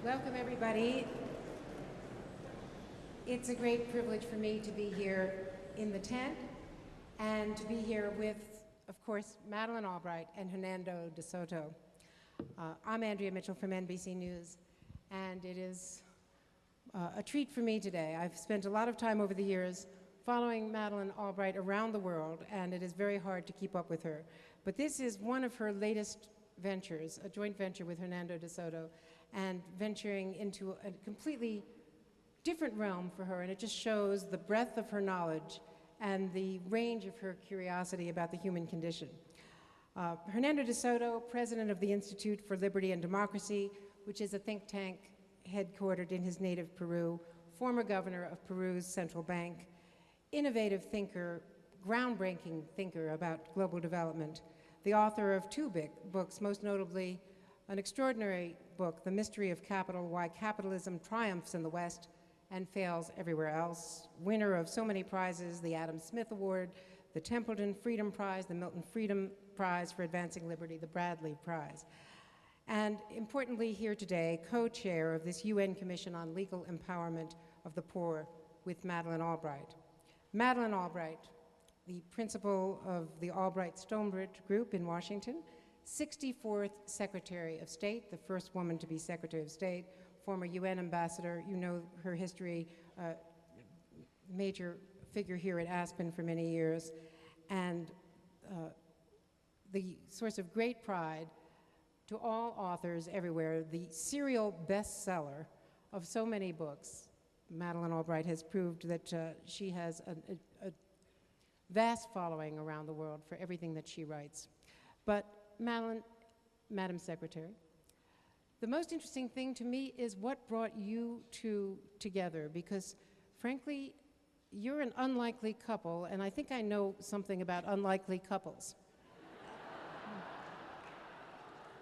Welcome, everybody. It's a great privilege for me to be here in the tent and to be here with, of course, Madeleine Albright and Hernando De Soto. I'm Andrea Mitchell from NBC News, and it is a treat for me today. I've spent a lot of time over the years following Madeleine Albright around the world, and it is very hard to keep up with her. But this is one of her latest ventures, a joint venture with Hernando De Soto, and venturing into a completely different realm for her, and it just shows the breadth of her knowledge and the range of her curiosity about the human condition. Hernando De Soto, president of the Institute for Liberty and Democracy, which is a think tank headquartered in his native Peru, former governor of Peru's central bank, innovative thinker, groundbreaking thinker about global development, the author of two big books, most notably an extraordinary book, The Mystery of Capital, Why Capitalism Triumphs in the West and Fails Everywhere Else, winner of so many prizes, the Adam Smith Award, the Templeton Freedom Prize, the Milton Freedom Prize for Advancing Liberty, the Bradley Prize. And importantly here today, co-chair of this UN Commission on Legal Empowerment of the Poor with Madeleine Albright. Madeleine Albright, the principal of the Albright-Stonebridge Group in Washington, 64th Secretary of State, the first woman to be Secretary of State, former UN ambassador. You know her history, major figure here at Aspen for many years, and the source of great pride to all authors everywhere, the serial bestseller of so many books. Madeleine Albright has proved that she has a vast following around the world for everything that she writes. But Madeleine, Madam Secretary, the most interesting thing to me is what brought you two together, because frankly, you're an unlikely couple, and I think I know something about unlikely couples.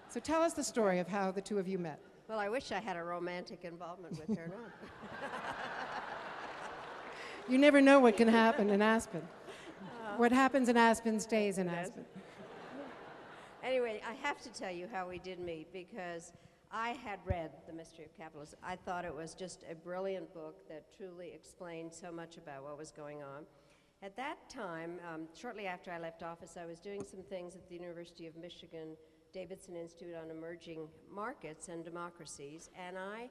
So tell us the story of how the two of you met. Well, I wish I had a romantic involvement with her. You never know what can happen in Aspen. What happens in Aspen stays in Aspen. Anyway, I have to tell you how we did meet, because I had read The Mystery of Capitalism. I thought it was just a brilliant book that truly explained so much about what was going on. At that time, shortly after I left office, I was doing some things at the University of Michigan Davidson Institute on Emerging Markets and Democracies, and I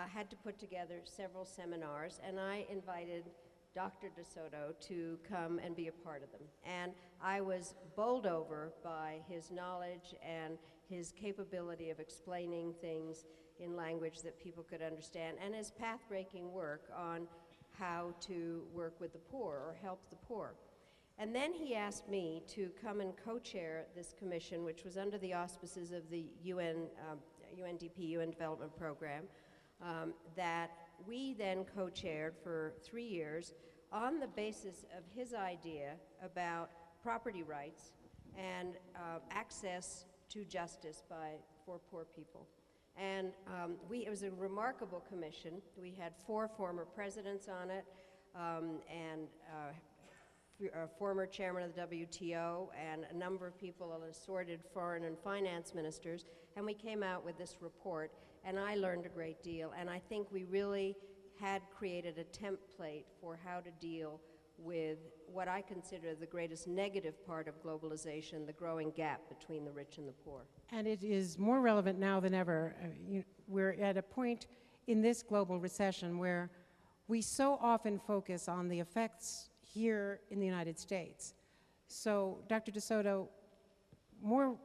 had to put together several seminars, and I invited Dr. De Soto to come and be a part of them. And I was bowled over by his knowledge and his capability of explaining things in language that people could understand, and his path-breaking work on how to work with the poor or help the poor. And then he asked me to come and co-chair this commission, which was under the auspices of the UNDP, UN Development Program, that we then co-chaired for 3 years on the basis of his idea about property rights and access to justice for poor people. And it was a remarkable commission. We had 4 former presidents on it, and a former chairman of the WTO, and a number of people, assorted foreign and finance ministers, and we came out with this report, and I learned a great deal, and I think we really had created a template for how to deal with what I consider the greatest negative part of globalization, the growing gap between the rich and the poor. And it is more relevant now than ever. We're at a point in this global recession where we so often focus on the effects here in the United States. So, Dr. De Soto, more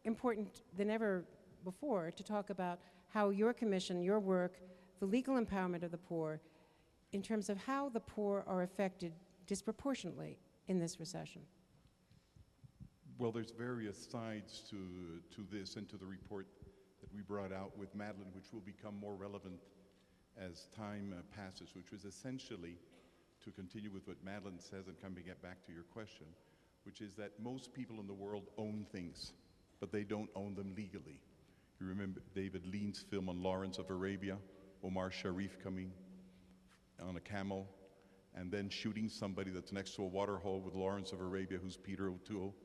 important than ever before to talk about how your commission, your work, the legal empowerment of the poor, in terms of how the poor are affected disproportionately in this recession. Well, there's various sides to this and to the report that we brought out with Madeleine, which will become more relevant as time passes, which was essentially, to continue with what Madeleine says and coming back to your question, which is that most people in the world own things, but they don't own them legally. You remember David Lean's film on Lawrence of Arabia, Omar Sharif coming on a camel and then shooting somebody that's next to a water hole with Lawrence of Arabia, who's Peter O'Toole,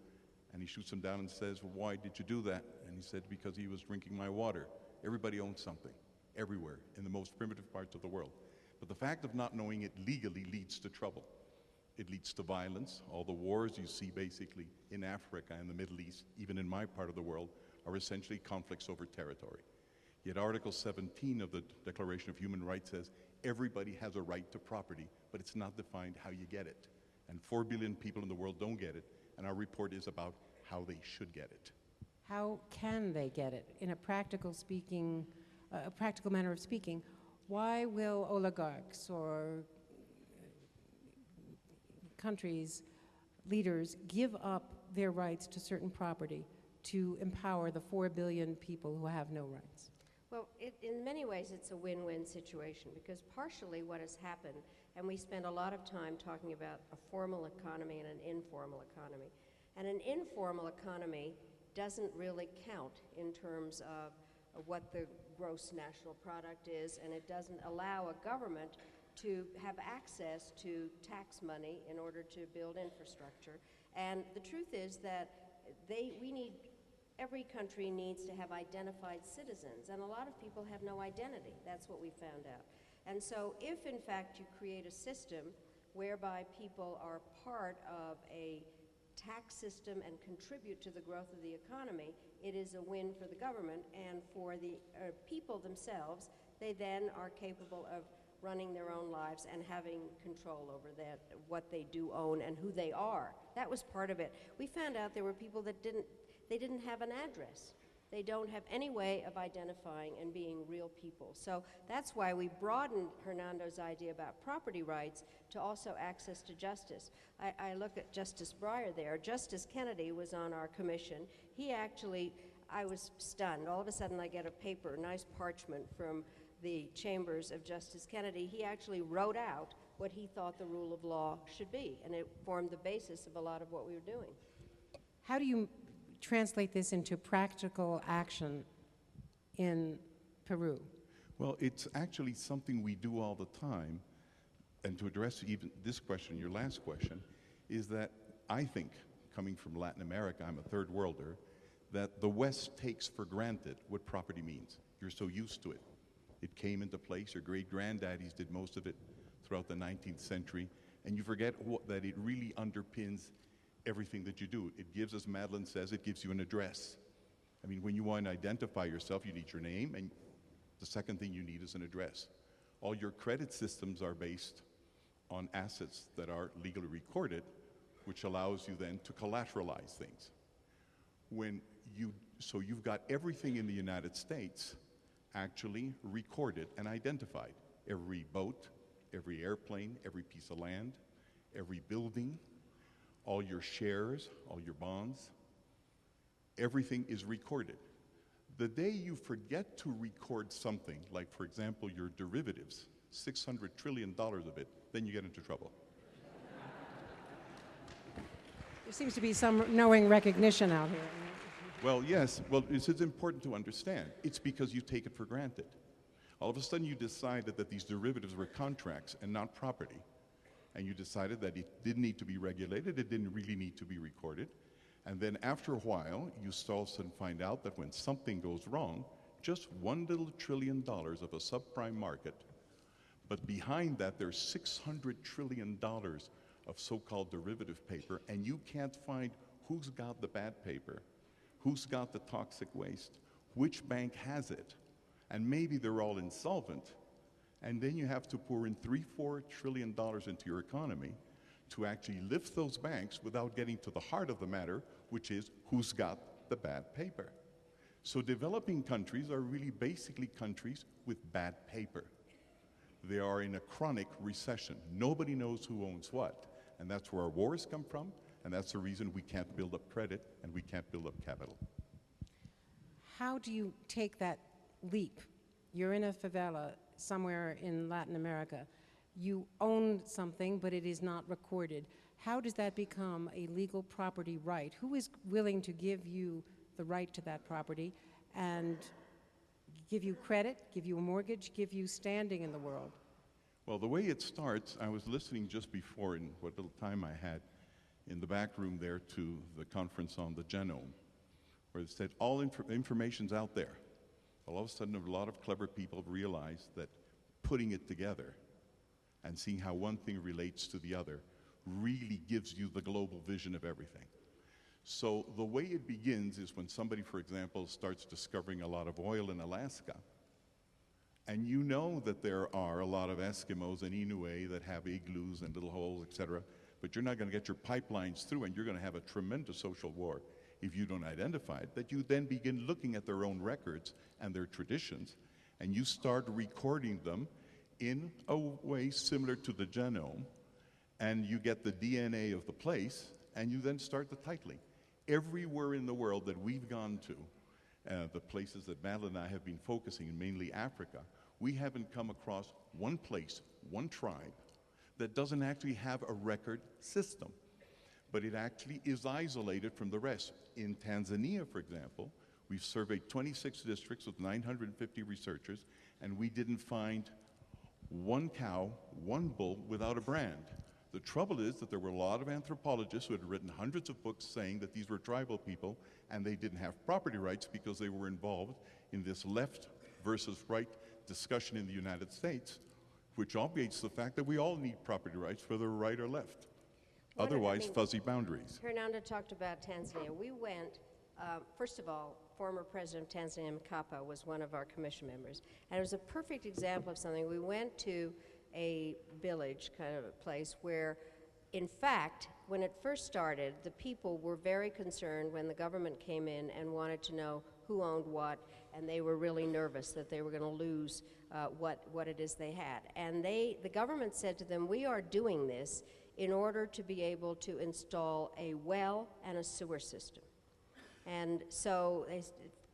and he shoots him down and says, well, why did you do that? And he said, because he was drinking my water. Everybody owns something. everywhere, in the most primitive parts of the world. But the fact of not knowing it legally leads to trouble. It leads to violence. All the wars you see basically in Africa and the Middle East, even in my part of the world, are essentially conflicts over territory. Yet Article 17 of the Declaration of Human Rights says everybody has a right to property, but it's not defined how you get it. And 4 billion people in the world don't get it, and our report is about how they should get it. How can they get it? In a practical manner of speaking, why will oligarchs or countries, leaders, give up their rights to certain property to empower the 4 billion people who have no rights? Well, in many ways, it's a win-win situation, because partially what has happened, and we spend a lot of time talking about a formal economy and an informal economy, and an informal economy doesn't really count in terms of what the gross national product is, and it doesn't allow a government to have access to tax money in order to build infrastructure. And the truth is that every country needs to have identified citizens, and a lot of people have no identity. That's what we found out. And so if, in fact, you create a system whereby people are part of a tax system and contribute to the growth of the economy, it is a win for the government, and for the people themselves, they then are capable of running their own lives and having control over what they do own and who they are. That was part of it. We found out there were people that didn't have an address. They don't have any way of identifying and being real people. So that's why we broadened Hernando's idea about property rights to also access to justice. I look at Justice Breyer there. Justice Kennedy was on our commission. I was stunned. All of a sudden I get a paper, nice parchment from the chambers of Justice Kennedy. He actually wrote out what he thought the rule of law should be, and it formed the basis of a lot of what we were doing. How do you translate this into practical action in Peru? Well, it's actually something we do all the time. And to address even this question, your last question, is that I think, coming from Latin America, I'm a third worlder, that the West takes for granted what property means. You're so used to it. It came into place, your great-granddaddies did most of it throughout the 19th century, and you forget that it really underpins everything that you do. It gives, as Madeleine says, it gives you an address. I mean, when you want to identify yourself, you need your name, and the second thing you need is an address. All your credit systems are based on assets that are legally recorded, which allows you then to collateralize things. So you've got everything in the United States actually recorded and identified. Every boat, every airplane, every piece of land, every building, all your shares, all your bonds, everything is recorded. The day you forget to record something, like for example your derivatives, $600 trillion of it, then you get into trouble. There seems to be some knowing recognition out here. Well, yes. Well, this is important to understand. It's because you take it for granted. All of a sudden you decided that these derivatives were contracts and not property. And you decided that it didn't need to be regulated, it didn't really need to be recorded. And then after a while, you all of a sudden find out that when something goes wrong, just $1 little trillion of a subprime market, but behind that there's $600 trillion of so-called derivative paper, and you can't find who's got the bad paper, who's got the toxic waste, which bank has it, and maybe they're all insolvent. And then you have to pour in $3-4 trillion into your economy to actually lift those banks without getting to the heart of the matter, which is who's got the bad paper. So developing countries are really basically countries with bad paper. They are in a chronic recession. Nobody knows who owns what. And that's where our wars come from, and that's the reason we can't build up credit and we can't build up capital. How do you take that leap? You're in a favela somewhere in Latin America. You own something, but it is not recorded. How does that become a legal property right? Who is willing to give you the right to that property and give you credit, give you a mortgage, give you standing in the world? Well, the way it starts, I was listening just before, in what little time I had, in the back room there to the conference on the genome, where it said all information's out there. Well, all of a sudden, a lot of clever people realized that putting it together and seeing how one thing relates to the other really gives you the global vision of everything. So the way it begins is when somebody, for example, starts discovering a lot of oil in Alaska, and you know that there are a lot of Eskimos and Inuit that have igloos and little holes, etc., but you're not going to get your pipelines through, and you're going to have a tremendous social war if you don't identify it, that you then begin looking at their own records and their traditions, and you start recording them in a way similar to the genome, and you get the DNA of the place, and you then start the titling. Everywhere in the world that we've gone to, the places that Madeleine and I have been focusing, mainly Africa, we haven't come across one place, one tribe, that doesn't actually have a record system, but it actually is isolated from the rest. In Tanzania, for example, we've surveyed 26 districts with 950 researchers, and we didn't find one cow, one bull without a brand. The trouble is that there were a lot of anthropologists who had written hundreds of books saying that these were tribal people and they didn't have property rights because they were involved in this left versus right discussion in the United States, which obviates the fact that we all need property rights, whether right or left. Otherwise, fuzzy boundaries. Hernando talked about Tanzania. We went, first of all, former President of Tanzania, Mkapa, was one of our commission members. And it was a perfect example of something. We went to a village, kind of a place, where, in fact, when it first started, the people were very concerned when the government came in and wanted to know who owned what, and they were really nervous that they were going to lose what it is they had. And the government said to them, we are doing this in order to be able to install a well and a sewer system. And so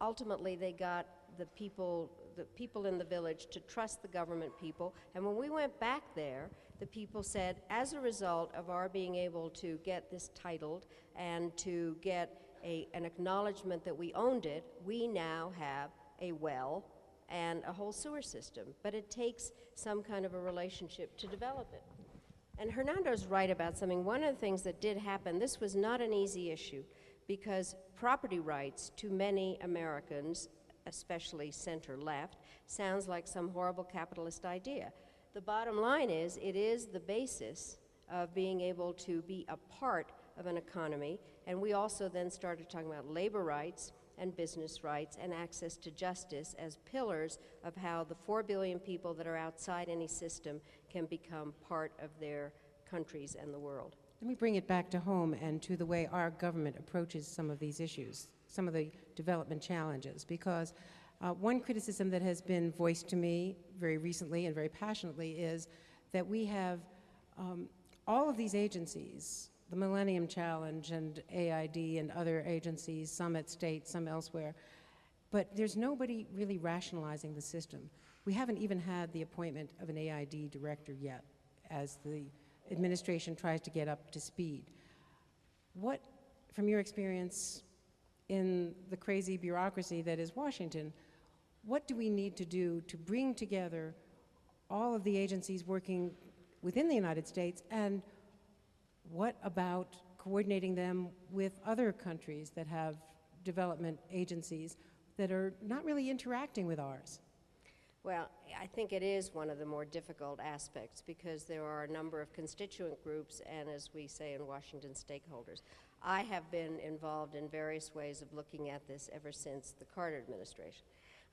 ultimately they got the people in the village to trust the government people. And when we went back there, the people said, as a result of our being able to get this titled and to get an acknowledgement that we owned it, we now have a well and a whole sewer system. But it takes some kind of a relationship to develop it. And Hernando's right about something. One of the things that did happen, this was not an easy issue, because property rights to many Americans, especially center-left, sounds like some horrible capitalist idea. The bottom line is, it is the basis of being able to be a part of an economy, and we also then started talking about labor rights and business rights and access to justice as pillars of how the 4 billion people that are outside any system can become part of their countries and the world. Let me bring it back to home and to the way our government approaches some of these issues, some of the development challenges, because one criticism that has been voiced to me very recently and very passionately is that we have all of these agencies, the Millennium Challenge and AID and other agencies, some at state, some elsewhere, but there's nobody really rationalizing the system. We haven't even had the appointment of an AID director yet as the administration tries to get up to speed. What, from your experience in the crazy bureaucracy that is Washington, what do we need to do to bring together all of the agencies working within the United States, and what about coordinating them with other countries that have development agencies that are not really interacting with ours? Well, I think it is one of the more difficult aspects because there are a number of constituent groups and, as we say in Washington, stakeholders. I have been involved in various ways of looking at this ever since the Carter administration.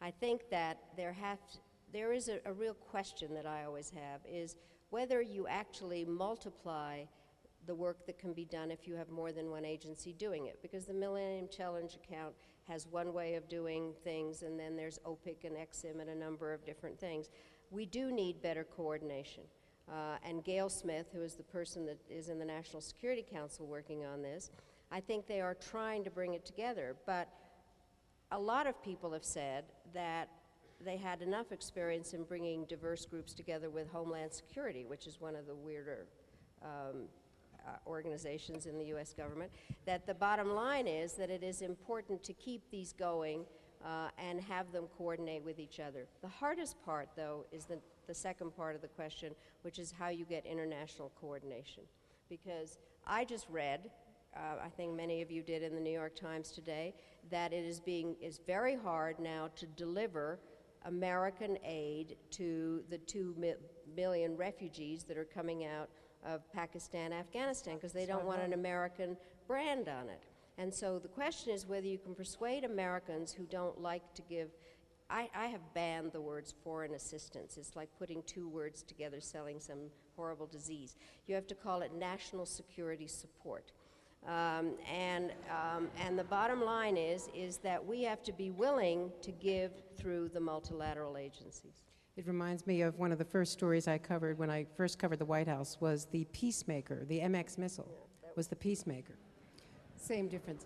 I think that there is a real question that I always have, is whether you actually multiply the work that can be done if you have more than one agency doing it, because the Millennium Challenge account has one way of doing things, and then there's OPIC and EXIM and a number of different things. We do need better coordination. And Gail Smith, who is the person that is in the National Security Council working on this, I think they are trying to bring it together. But a lot of people have said that they had enough experience in bringing diverse groups together with Homeland Security, which is one of the weirder organizations in the U.S. government, that the bottom line is that it is important to keep these going and have them coordinate with each other. The hardest part, though, is the second part of the question, which is how you get international coordination. Because I just read I think many of you did in the New York Times today, that it is very hard now to deliver American aid to the 2 million refugees that are coming out of Pakistan, Afghanistan, because they don't want an American brand on it. And so the question is whether you can persuade Americans who don't like to give. I have banned the words foreign assistance. It's like putting two words together selling some horrible disease. You have to call it national security support. And the bottom line is that we have to be willing to give through the multilateral agencies. It reminds me of one of the first stories I covered when I first covered the White House was the Peacemaker. The MX missile was the Peacemaker. Same difference.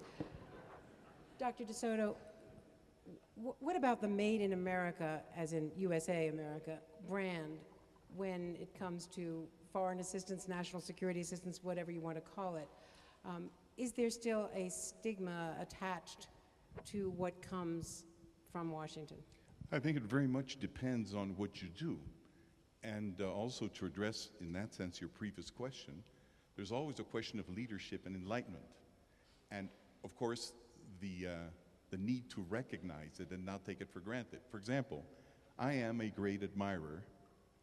Dr. De Soto, what about the Made in America, as in USA America, brand when it comes to foreign assistance, national security assistance, whatever you want to call it? Is there still a stigma attached to what comes from Washington? I think it very much depends on what you do. And also to address, in that sense, your previous question, there's always a question of leadership and enlightenment. And of course, the need to recognize it and not take it for granted. For example, I am a great admirer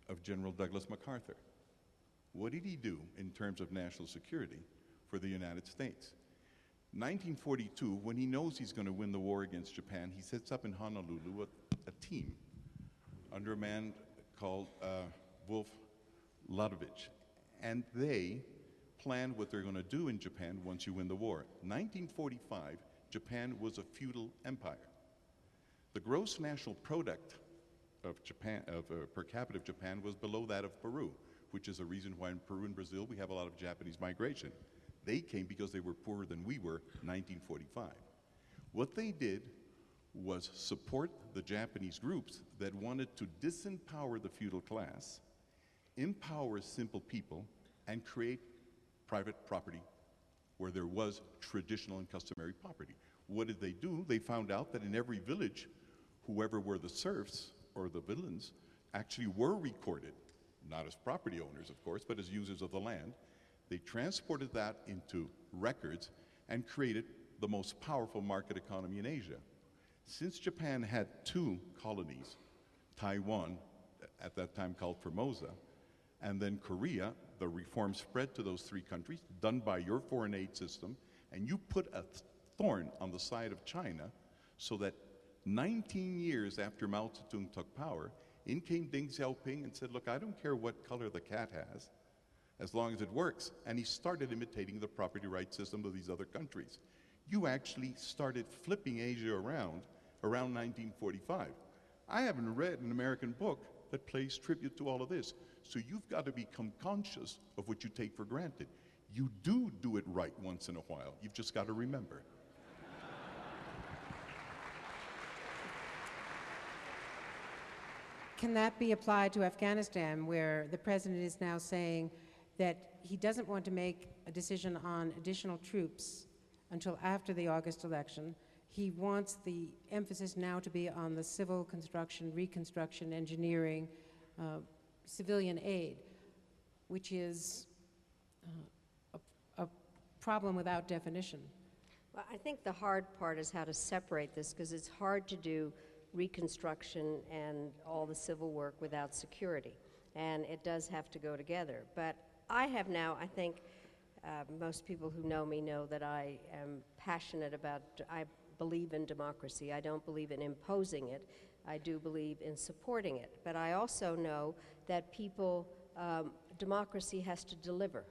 of General Douglas MacArthur. What did he do in terms of national security for the United States? 1942, when he knows he's going to win the war against Japan, he sets up in Honolulu a team under a man called Wolf Ludovich. And they plan what they're going to do in Japan once you win the war. 1945, Japan was a feudal empire. The gross national product of Japan, per capita of Japan, was below that of Peru, which is a reason why in Peru and Brazil we have a lot of Japanese migration. They came because they were poorer than we were in 1945. What they did was support the Japanese groups that wanted to disempower the feudal class, empower simple people, and create private property where there was traditional and customary property. What did they do? They found out that in every village, whoever were the serfs or the villains actually were recorded, not as property owners, of course, but as users of the land. They transported that into records and created the most powerful market economy in Asia. Since Japan had two colonies, Taiwan, at that time called Formosa, and then Korea, the reform spread to those three countries, done by your foreign aid system, and you put a thorn on the side of China so that 19 years after Mao Zedong took power, in came Deng Xiaoping and said, look, I don't care what color the cat has, as long as it works. And he started imitating the property rights system of these other countries. You actually started flipping Asia around 1945. I haven't read an American book that pays tribute to all of this. So you've got to become conscious of what you take for granted. You do it right once in a while. You've just got to remember. Can that be applied to Afghanistan, where the president is now saying that he doesn't want to make a decision on additional troops until after the August election? He wants the emphasis now to be on the civil construction, reconstruction, engineering, civilian aid, which is a problem without definition. Well, I think the hard part is how to separate this, because it's hard to do reconstruction and all the civil work without security, and it does have to go together. But I have now, I think most people who know me know that I am passionate about, I believe in democracy. I don't believe in imposing it. I do believe in supporting it. But I also know that people, democracy has to deliver.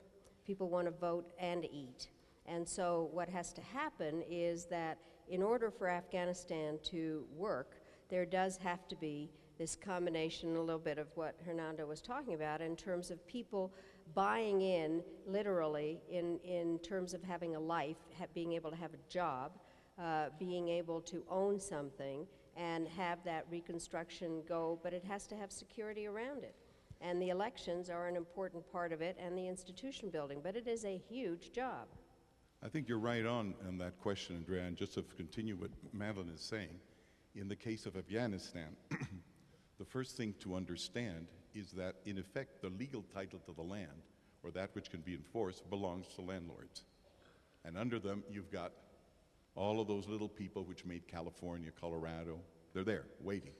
People want to vote and eat. And so what has to happen is that in order for Afghanistan to work, there does have to be this combination, a little bit of what Hernando was talking about, in terms of people buying in, literally, in terms of having a life, being able to have a job, being able to own something, and have that reconstruction go, but it has to have security around it. And the elections are an important part of it, and the institution building, but it is a huge job. I think you're right on that question, Andrea, and just to continue what Madeleine is saying, in the case of Afghanistan, the first thing to understand is that, in effect, the legal title to the land, or that which can be enforced, belongs to landlords. And under them, you've got all of those little people which made California, Colorado. They're there, waiting.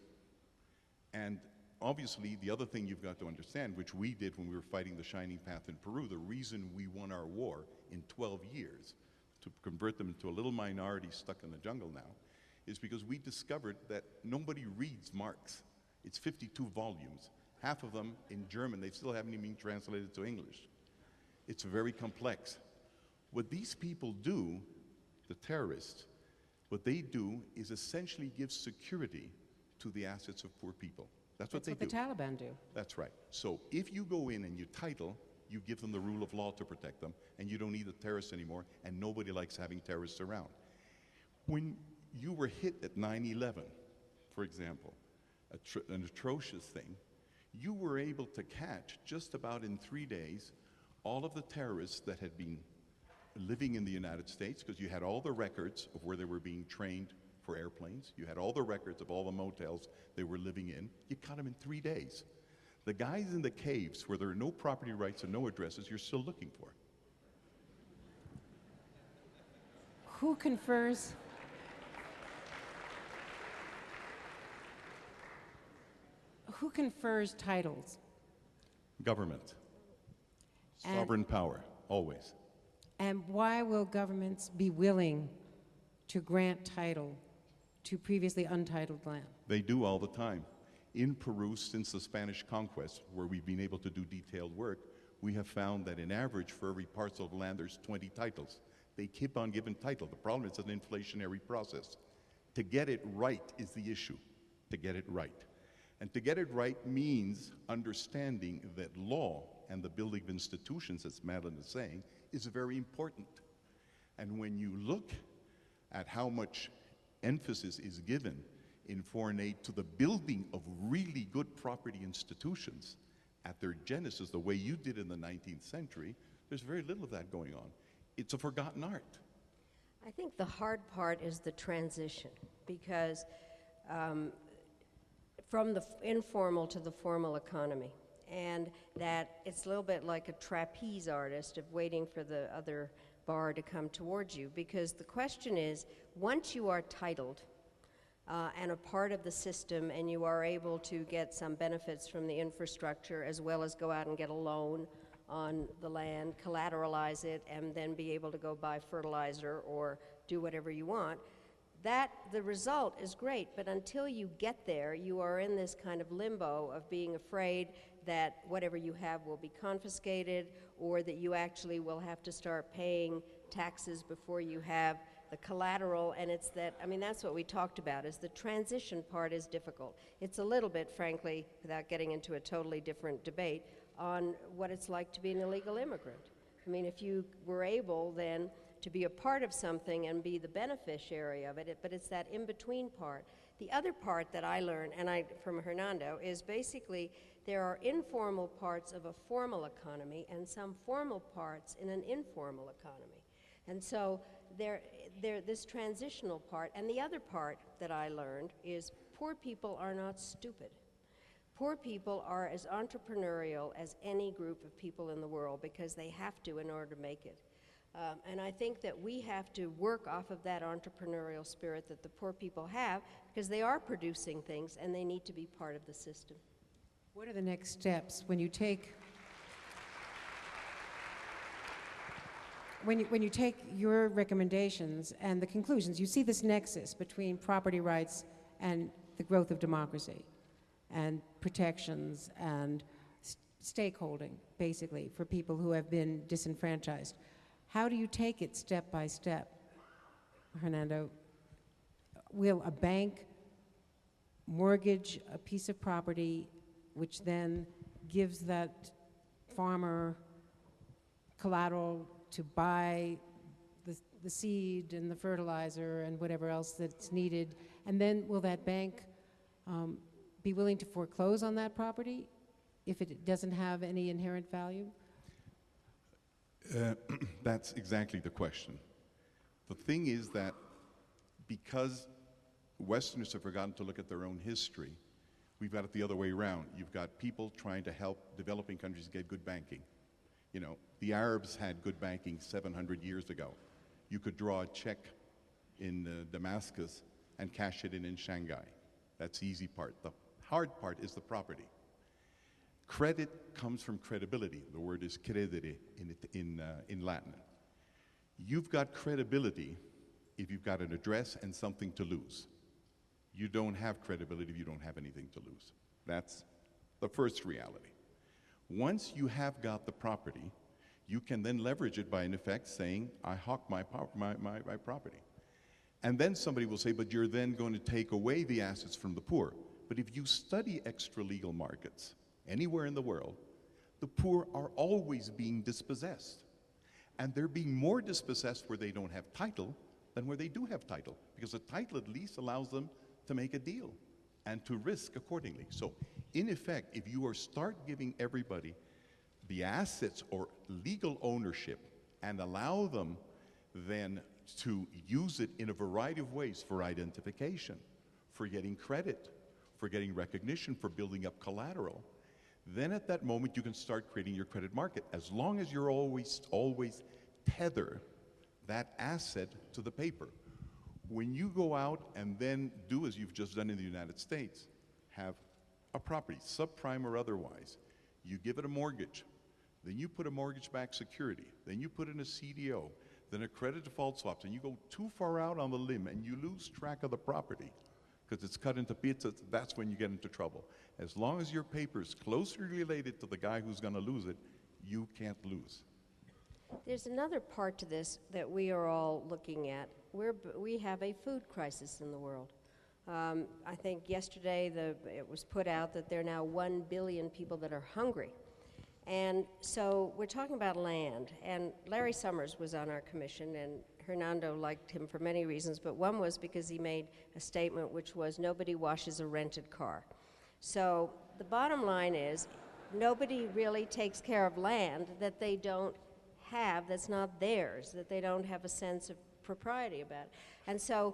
And obviously, the other thing you've got to understand, which we did when we were fighting the Shining Path in Peru, the reason we won our war in 12 years to convert them into a little minority stuck in the jungle now, is because we discovered that nobody reads Marx. It's 52 volumes, half of them in German. They still haven't even been translated to English. It's very complex. What these people do, the terrorists, what they do is essentially give security to the assets of poor people. That's what they do. That's what the Taliban do. That's right. So if you go in and you title, you give them the rule of law to protect them, and you don't need the terrorists anymore, and nobody likes having terrorists around. When you were hit at 9/11, for example, an atrocious thing, you were able to catch just about in 3 days all of the terrorists that had been living in the United States, because you had all the records of where they were being trained for airplanes. You had all the records of all the motels they were living in. You caught them in 3 days. The guys in the caves where there are no property rights and no addresses, you're still looking for. Who confers? Who confers titles? Government. And- Sovereign power, always. And why will governments be willing to grant title to previously untitled land? They do all the time. In Peru, since the Spanish conquest, where we've been able to do detailed work, we have found that in average for every parcel of land there's 20 titles. They keep on giving title. The problem is an inflationary process. To get it right is the issue, to get it right. And to get it right means understanding that law and the building of institutions, as Madeleine is saying, is very important. And when you look at how much emphasis is given in foreign aid to the building of really good property institutions at their genesis, the way you did in the 19th century, there's very little of that going on. It's a forgotten art. I think the hard part is the transition, because from the informal to the formal economy, and that it's a little bit like a trapeze artist of waiting for the other bar to come towards you, because the question is, once you are titled and a part of the system and you are able to get some benefits from the infrastructure as well as go out and get a loan on the land, collateralize it, and then be able to go buy fertilizer or do whatever you want, that the result is great, but until you get there, you are in this kind of limbo of being afraid that whatever you have will be confiscated, or that you actually will have to start paying taxes before you have the collateral. And it's that, I mean, that's what we talked about, is the transition part is difficult. It's a little bit, frankly, without getting into a totally different debate, on what it's like to be an illegal immigrant. I mean, if you were able then to be a part of something and be the beneficiary of it, but it's that in-between part. The other part that I learned, from Hernando, is basically there are informal parts of a formal economy and some formal parts in an informal economy. And so this transitional part, and the other part that I learned is poor people are not stupid. Poor people are as entrepreneurial as any group of people in the world, because they have to in order to make it. And I think that we have to work off of that entrepreneurial spirit that the poor people have, because they are producing things and they need to be part of the system. What are the next steps when you take when you take your recommendations and the conclusions? You see this nexus between property rights and the growth of democracy, and protections and stakeholding, basically, for people who have been disenfranchised. How do you take it step by step, Hernando? Will a bank mortgage a piece of property which then gives that farmer collateral to buy the seed and the fertilizer and whatever else that's needed? And then will that bank be willing to foreclose on that property if it doesn't have any inherent value? That's exactly the question. The thing is that because Westerners have forgotten to look at their own history, we've got it the other way around. You've got people trying to help developing countries get good banking. You know, the Arabs had good banking 700 years ago. You could draw a check in Damascus and cash it in Shanghai. That's the easy part. The hard part is the property. Credit comes from credibility. The word is credere in Latin. You've got credibility if you've got an address and something to lose. You don't have credibility if you don't have anything to lose. That's the first reality. Once you have got the property, you can then leverage it by, in effect, saying, I hawk my property. And then somebody will say, but you're then going to take away the assets from the poor. But if you study extra-legal markets anywhere in the world, the poor are always being dispossessed. And they're being more dispossessed where they don't have title than where they do have title, because a title at least allows them to make a deal and to risk accordingly. So, in effect, if you start giving everybody the assets or legal ownership and allow them then to use it in a variety of ways for identification, for getting credit, for getting recognition, for building up collateral, then at that moment you can start creating your credit market, as long as you're always tether that asset to the paper. When you go out and then do as you've just done in the United States, have a property, subprime or otherwise, you give it a mortgage, then you put a mortgage-backed security, then you put in a CDO, then a credit default swaps, and you go too far out on the limb and you lose track of the property because it's cut into pieces, that's when you get into trouble. As long as your paper is closely related to the guy who's going to lose it, you can't lose. There's another part to this that we are all looking at. We have a food crisis in the world. I think yesterday it was put out that there are now 1 billion people that are hungry. And so we're talking about land. And Larry Summers was on our commission, and Hernando liked him for many reasons, but one was because he made a statement which was, nobody washes a rented car. So the bottom line is, nobody really takes care of land that they don't have, that's not theirs, that they don't have a sense of propriety about. And so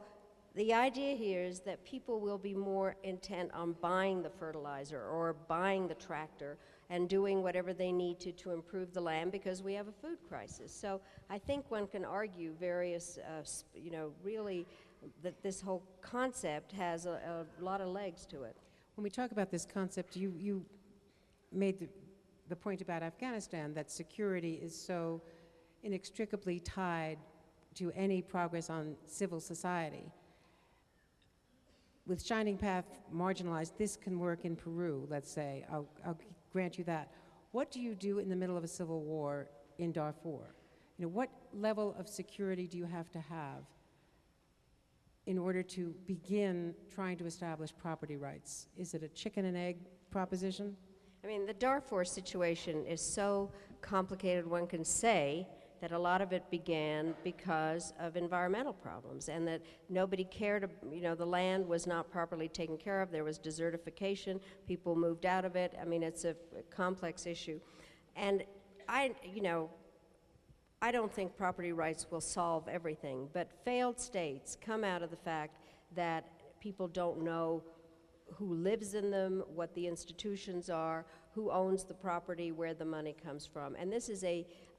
the idea here is that people will be more intent on buying the fertilizer or buying the tractor and doing whatever they need to improve the land, because we have a food crisis. So I think one can argue various, really that this whole concept has a lot of legs to it. When we talk about this concept, you made the point about Afghanistan, that security is so inextricably tied to any progress on civil society. With Shining Path marginalized, this can work in Peru, let's say. I'll grant you that. What do you do in the middle of a civil war in Darfur? What level of security do you have to have in order to begin trying to establish property rights? Is it a chicken and egg proposition? I mean, the Darfur situation is so complicated, one can say, that a lot of it began because of environmental problems, and that nobody cared, the land was not properly taken care of, there was desertification, people moved out of it. I mean, it's a complex issue. And I don't think property rights will solve everything, but failed states come out of the fact that people don't know who lives in them, what the institutions are, who owns the property, where the money comes from. And this is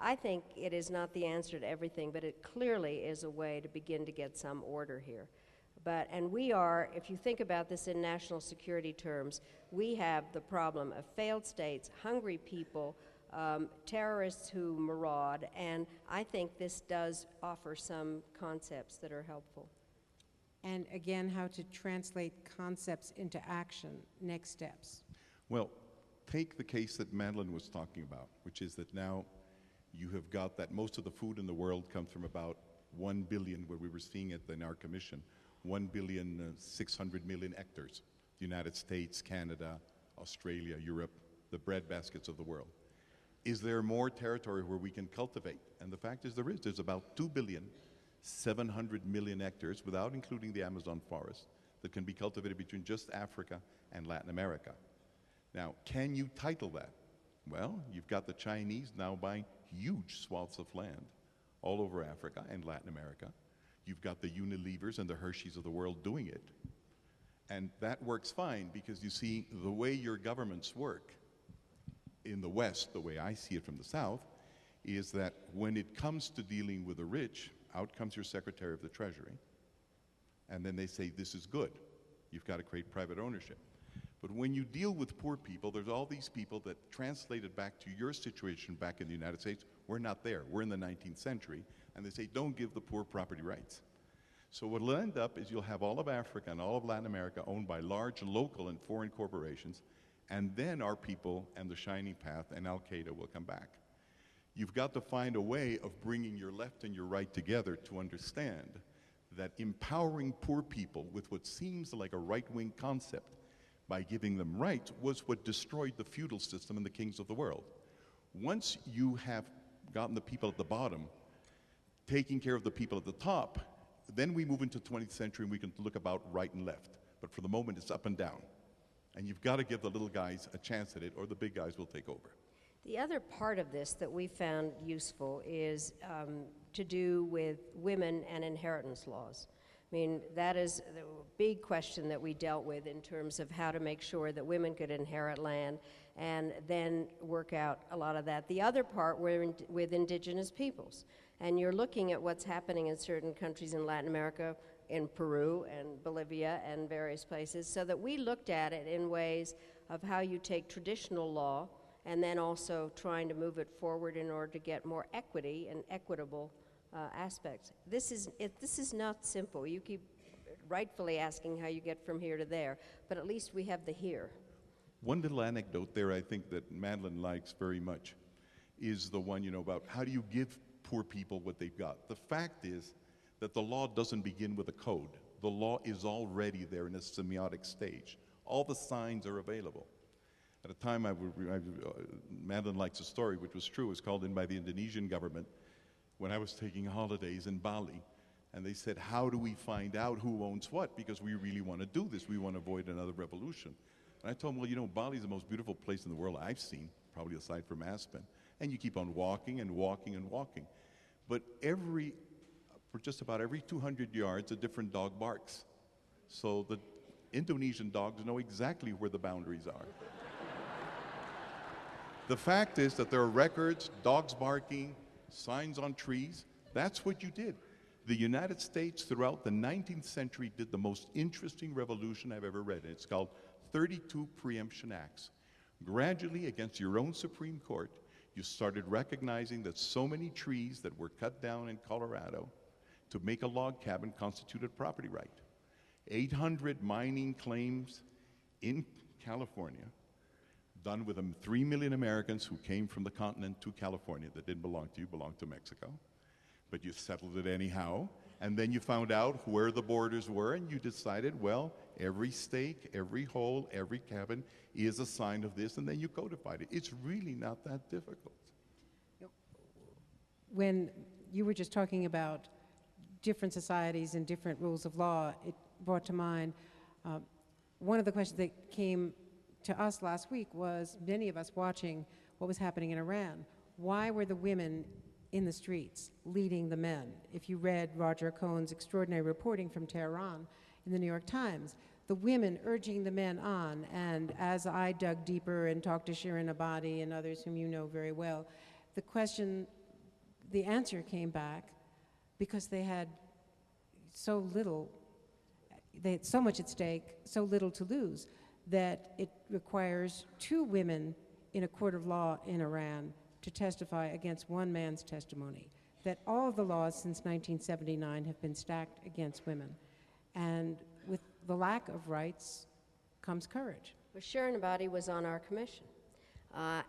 I think it is not the answer to everything, but it clearly is a way to begin to get some order here. And we are, if you think about this in national security terms, we have the problem of failed states, hungry people, terrorists who maraud, and I think this does offer some concepts that are helpful. And again, how to translate concepts into action, next steps. Well, take the case that Madeleine was talking about, which is that now you have got that most of the food in the world comes from about 1 billion, where we were seeing it in our commission, 1,600,000,000 hectares. The United States, Canada, Australia, Europe, the breadbaskets of the world. Is there more territory where we can cultivate? And the fact is there is. There's about 2,700,000,000 hectares, without including the Amazon forest, that can be cultivated between just Africa and Latin America. Now, can you title that? Well, you've got the Chinese now buying huge swaths of land all over Africa and Latin America. You've got the Unilevers and the Hershey's of the world doing it. And that works fine, because you see, the way your governments work in the West, the way I see it from the South, is that when it comes to dealing with the rich, out comes your Secretary of the Treasury, and then they say, this is good. You've got to create private ownership. But when you deal with poor people, there's all these people that translated back to your situation back in the United States. We're not there. We're in the 19th century. And they say, don't give the poor property rights. So what will end up is you'll have all of Africa and all of Latin America owned by large local and foreign corporations, and then our people and the shining path and Al-Qaeda will come back. You've got to find a way of bringing your left and your right together to understand that empowering poor people with what seems like a right-wing concept by giving them rights was what destroyed the feudal system and the kings of the world. Once you have gotten the people at the bottom taking care of the people at the top, then we move into the 20th century and we can look about right and left. But for the moment, it's up and down. And you've got to give the little guys a chance at it, or the big guys will take over. The other part of this that we found useful is to do with women and inheritance laws. I mean, that is the big question that we dealt with in terms of how to make sure that women could inherit land and then work out a lot of that. The other part were with indigenous peoples. And you're looking at what's happening in certain countries in Latin America, in Peru and Bolivia and various places, so that we looked at it in ways of how you take traditional law and then also trying to move it forward in order to get more equity and equitable aspects. This is not simple. You keep rightfully asking how you get from here to there, but at least we have the here. One little anecdote there I think that Madeleine likes very much is the one, about how do you give poor people what they've got. The fact is that the law doesn't begin with a code. The law is already there in a semiotic stage. All the signs are available. At a time, Madeleine likes a story, which was true. It was called in by the Indonesian government when I was taking holidays in Bali. And they said, how do we find out who owns what? Because we really want to do this. We want to avoid another revolution. And I told them, well, Bali is the most beautiful place in the world I've seen, probably aside from Aspen. And you keep on walking and walking and walking. But for just about every 200 yards, a different dog barks. So the Indonesian dogs know exactly where the boundaries are. The fact is that there are records, dogs barking, signs on trees. That's what you did. The United States throughout the 19th century did the most interesting revolution I've ever read. It's called 32 Preemption Acts. Gradually, against your own Supreme Court, you started recognizing that so many trees that were cut down in Colorado to make a log cabin constituted property right. 800 mining claims in California, done with 3 million Americans who came from the continent to California that didn't belong to you, belonged to Mexico. But you settled it anyhow, and then you found out where the borders were, and you decided, well, every stake, every hole, every cabin is a sign of this, and then you codified it. It's really not that difficult. When you were just talking about different societies and different rules of law, it brought to mind one of the questions that came to us last week was many of us watching what was happening in Iran. Why were the women in the streets leading the men? If you read Roger Cohen's extraordinary reporting from Tehran in the New York Times, the women urging the men on, and as I dug deeper and talked to Shirin Ebadi and others whom you know very well, the answer came back because they had so little, they had so much at stake, so little to lose, that it requires 2 women in a court of law in Iran to testify against one man's testimony, that all of the laws since 1979 have been stacked against women. And with the lack of rights comes courage. Well, Shirin Ebadi was on our commission,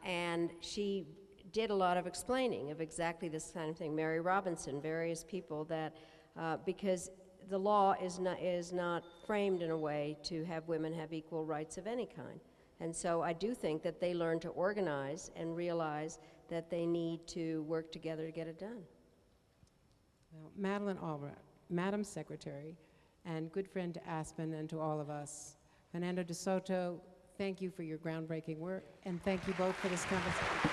and she did a lot of explaining of exactly this kind of thing. Mary Robinson, various people that, because the law is not framed in a way to have women have equal rights of any kind. And so I do think that they learn to organize and realize that they need to work together to get it done. Well, Madeleine Albright, Madam Secretary, and good friend to Aspen and to all of us, Hernando De Soto, thank you for your groundbreaking work, and thank you both for this conversation.